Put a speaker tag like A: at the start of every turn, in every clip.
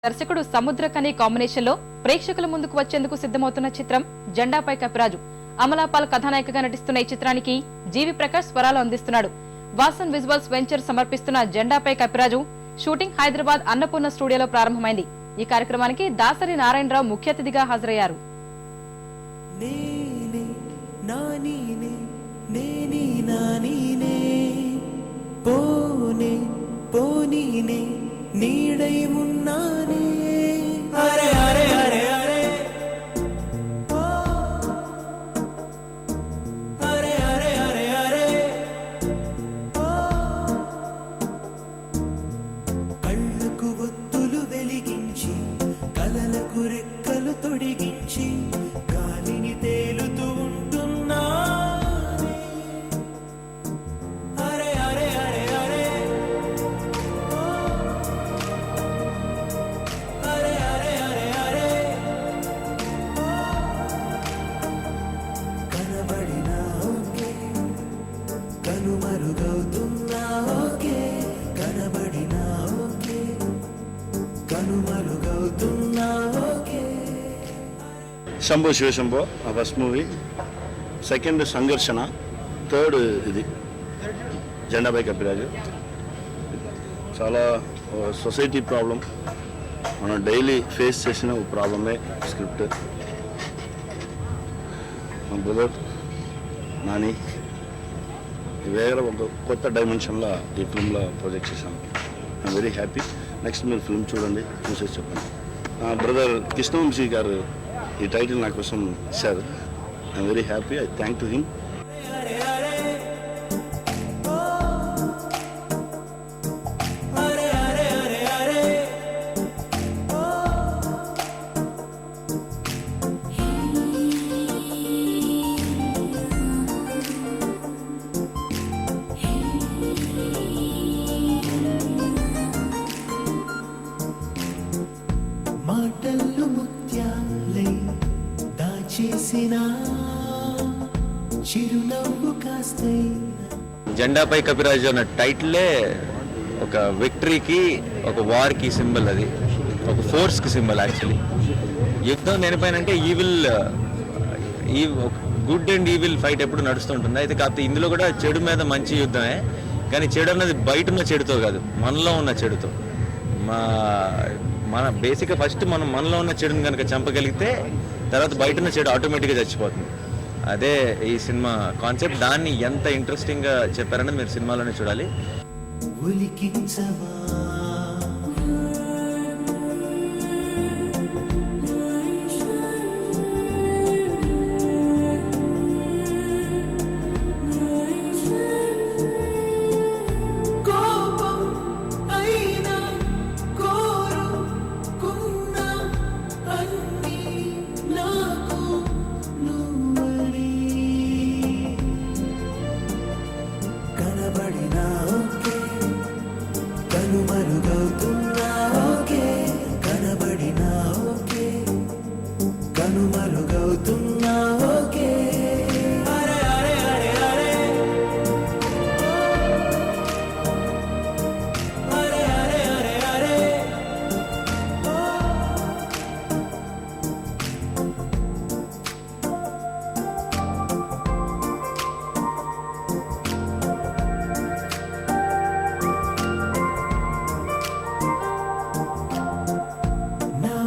A: దర్శకుడు సముద్రకని కాంబినేషన్ లో ప్రేక్షకుల ముందుకు వచ్చేందుకు సిద్ధమవుతున్న చిత్రం జెండాపై కపిరాజు. అమలాపాల్ కథానాయికగా నటిస్తున్న ఈ చిత్రానికి జీవి ప్రకాష్ స్వరాలు అందిస్తున్నాడు. వాసన్ విజువల్స్ వెంచర్ సమర్పిస్తున్న జెండాపై కపిరాజు షూటింగ్ హైదరాబాద్ అన్నపూర్ణ స్టూడియోలో ప్రారంభమైంది. ఈ కార్యక్రమానికి దాసరి నారాయణరావు ముఖ్య అతిథిగా హాజరయ్యారు.
B: నీడై ఉన్నానే అరే అరే అరే అరే అరే అరే అరే అరే కళ్ళకు ఒత్తులు వెలిగించి కలలకు రెక్కలు తొడిగించి గాలిని తేలుతూ ఉంటున్నా అరే అరే అరే అరే
C: శంభో శివశంభో ఆ ఫస్ట్ మూవీ, సెకండ్ సంఘర్షణ, థర్డ్ ఇది జెండాపై కపిరాజు. చాలా సొసైటీ ప్రాబ్లం, మనం డైలీ ఫేస్ చేసిన ఒక ప్రాబ్లమే స్క్రిప్ట్. మా బ్రదర్ నాని వేరే ఒక కొత్త డైమెన్షన్లో ఈ ఫిల్మ్లో ప్రొజెక్ట్ చేశాను. I'm very happy. నెక్స్ట్ మీరు ఫిల్మ్ చూడండి, చూసేసి చెప్పండి. బ్రదర్ కృష్ణవంశీ గారు ఈ టైటిల్ నా కోసం ఇచ్చారు. I'm very happy. I thank to him.
B: మాటలు ముత్యాలై దాచేసిన చిరునవ్వు కాస్తై.
D: జెండాపై కపిరాజు అన్న టైటిలే ఒక విక్టరీకి, ఒక వార్కి సింబల్, అది ఒక ఫోర్స్కి సింబల్. యాక్చువల్లీ యుద్ధం దేనిపైనంటే గుడ్ అండ్ ఈవిల్ ఫైట్ ఎప్పుడు నడుస్తుంటుంది. అయితే కాకపోతే ఇందులో కూడా చెడు మీద మంచి యుద్ధమే, కానీ చెడు అన్నది బయట ఉన్న చెడుతో కాదు, మనలో ఉన్న చెడుతో. మన బేసిక్గా ఫస్ట్ మనలో ఉన్న చెడుని కనుక చంపగలిగితే తర్వాత బయట ఉన్న చెడు ఆటోమేటిక్గా చచ్చిపోతుంది. అదే ఈ సినిమా కాన్సెప్ట్. దాన్ని ఎంత ఇంట్రెస్టింగ్గా చెప్పారనేది మీరు సినిమాలోనే చూడాలి.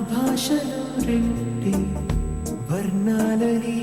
B: భాషలో రెండే వర్ణాలని